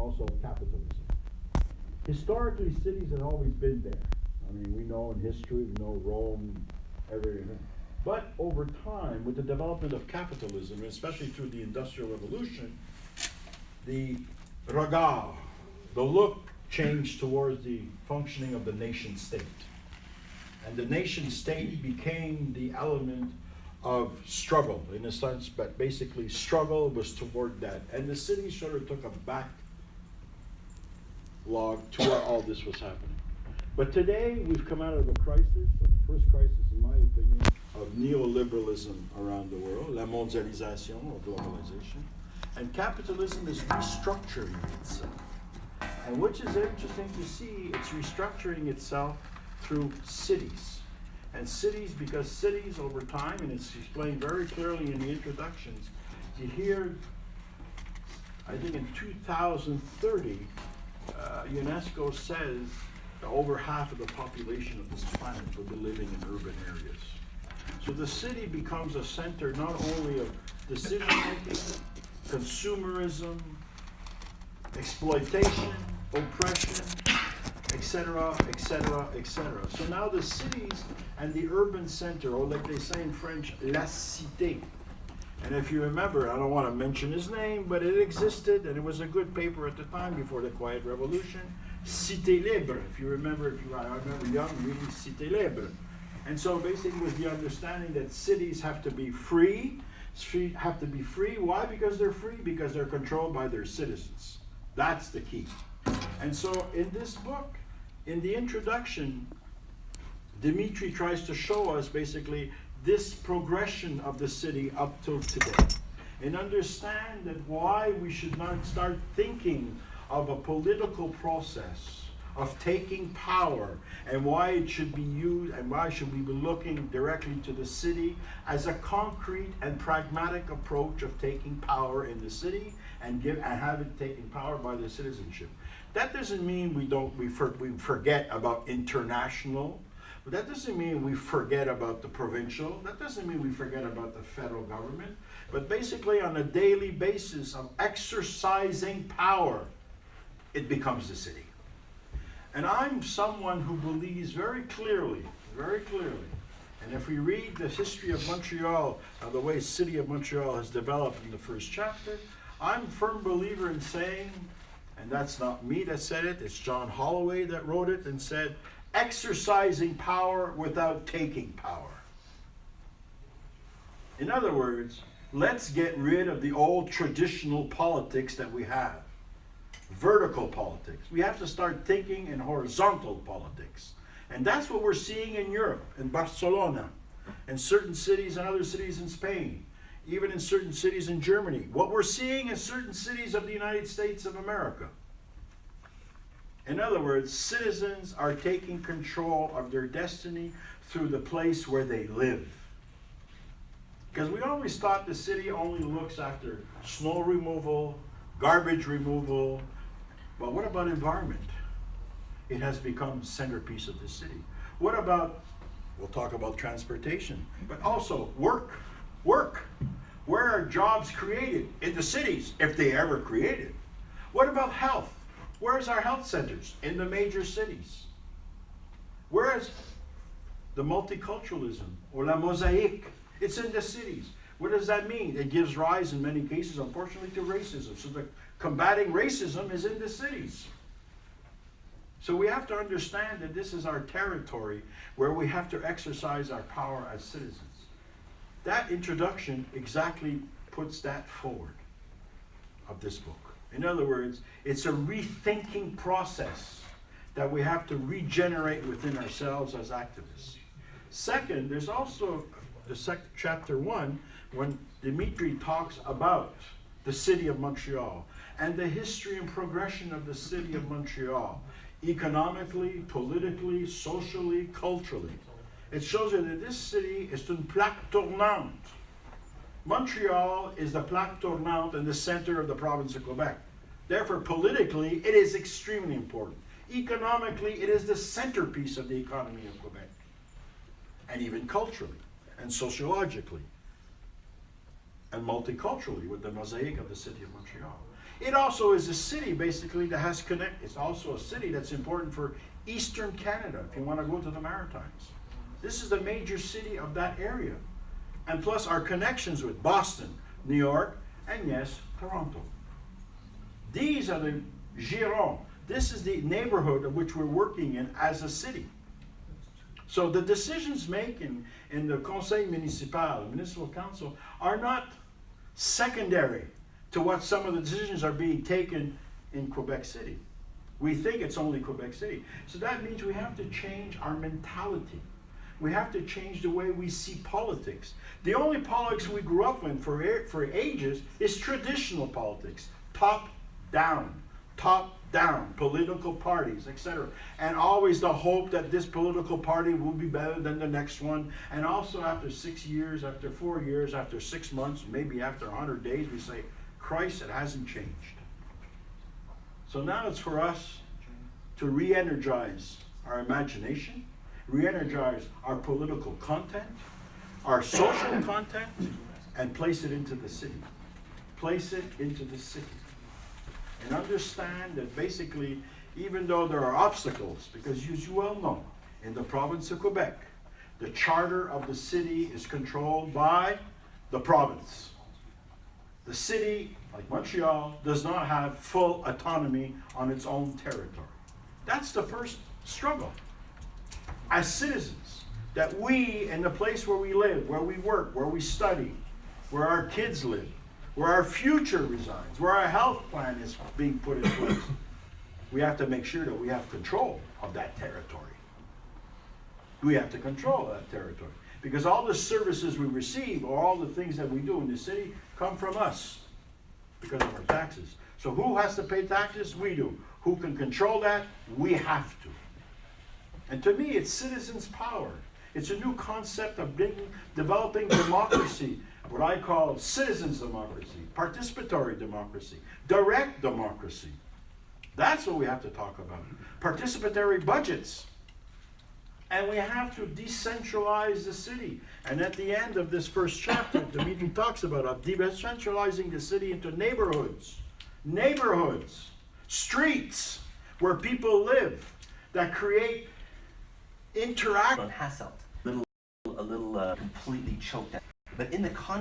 also capitalism. Historically, cities had always been there. I mean, we know in history, we know Rome, everything. But over time, with the development of capitalism, especially through the Industrial Revolution, the regard, the look changed towards the functioning of the nation state. And the nation state became the element of struggle, in a sense, but basically struggle was toward that. And the city sort of took a backlog to where all this was happening. But today, we've come out of a crisis, the first crisis, in my opinion, of neoliberalism around the world, la mondialisation or globalization. And capitalism is restructuring itself. And which is interesting to see, it's restructuring itself through cities. And cities, because cities over time, and it's explained very clearly in the introductions, you hear, I think in 2030, UNESCO says that over half of the population of this planet will be living in urban areas. So the city becomes a center not only of decision-making, consumerism, exploitation, oppression, etc., etc., etc. So now the cities and the urban center, or like they say in French, la cité. And if you remember, I don't want to mention his name, but it existed, and it was a good paper at the time before the Quiet Revolution, Cité Libre. If you remember, I remember young reading Cité Libre. And so basically it was the understanding that cities have to be free. Have to be free. Why? Because they're free, because they're controlled by their citizens. That's the key. And so in this book, in the introduction, Dimitri tries to show us basically this progression of the city up till today. And understand that why we should not start thinking of a political process of taking power, and why it should be used, and why should we be looking directly to the city as a concrete and pragmatic approach of taking power in the city and have it taken power by the citizenship. That doesn't mean we forget about international, but that doesn't mean we forget about the provincial, that doesn't mean we forget about the federal government, but basically on a daily basis of exercising power, it becomes the city. And I'm someone who believes very clearly, and if we read the history of Montreal, the way city of Montreal has developed in the first chapter, I'm a firm believer in saying, and that's not me that said it, it's John Holloway that wrote it and said, exercising power without taking power. In other words, let's get rid of the old traditional politics that we have. Vertical politics. We have to start thinking in horizontal politics. And that's what we're seeing in Europe, in Barcelona, in certain cities and other cities in Spain, even in certain cities in Germany. What we're seeing in certain cities of the United States of America. In other words, citizens are taking control of their destiny through the place where they live. Because we always thought the city only looks after snow removal, garbage removal, but what about environment? It has become centerpiece of the city. What about, we'll talk about transportation, but also work. Where are jobs created? In the cities, if they ever created. What about health? Where's our health centers? In the major cities. Where's the multiculturalism or la mosaïque? It's in the cities. What does that mean? It gives rise, in many cases, unfortunately, to racism. So the combating racism is in the cities. So we have to understand that this is our territory where we have to exercise our power as citizens. That introduction exactly puts that forward of this book. In other words, it's a rethinking process that we have to regenerate within ourselves as activists. Second, there's also chapter 1, when Dimitri talks about the city of Montreal and the history and progression of the city of Montreal, economically, politically, socially, culturally. It shows you that this city is une plaque tournante. Montreal is the plaque tournante in the center of the province of Quebec. Therefore, politically, it is extremely important. Economically, it is the centerpiece of the economy of Quebec. And even culturally, and sociologically, and multiculturally with the mosaic of the city of Montreal. It also is a city basically that has connect. It's also a city that's important for Eastern Canada if you want to go to the Maritimes. This is the major city of that area. And plus our connections with Boston, New York, and yes, Toronto. These are the girons. This is the neighborhood of which we're working in as a city. So the decisions made in the Conseil Municipal, the Municipal Council, are not secondary to what some of the decisions are being taken in Quebec City. We think it's only Quebec City. So that means we have to change our mentality. We have to change the way we see politics. The only politics we grew up in for ages is traditional politics, top down, political parties, etc. And always the hope that this political party will be better than the next one. And also after 6 years, after 4 years, after 6 months, maybe after 100 days, we say, Christ, it hasn't changed. So now it's for us to re-energize our imagination, re-energize our political content, our social content, and place it into the city. Place it into the city. And understand that basically, even though there are obstacles, because as you well know, in the province of Quebec, the charter of the city is controlled by the province. The city, like Montreal, does not have full autonomy on its own territory. That's the first struggle. As citizens, that we, in the place where we live, where we work, where we study, where our kids live, where our future resides, where our health plan is being put in place, we have to make sure that we have control of that territory. We have to control that territory. Because all the services we receive, or all the things that we do in the city, come from us because of our taxes. So who has to pay taxes? We do. Who can control that? We have to. And to me, it's citizens' power. It's a new concept of developing democracy, what I call citizens' democracy, participatory democracy, direct democracy. That's what we have to talk about. Participatory budgets. And we have to decentralize the city. And at the end of this first chapter, Dimitri talks about decentralizing the city into neighborhoods, streets where people live that create interaction. On Hasselt, a little completely choked out. But in the context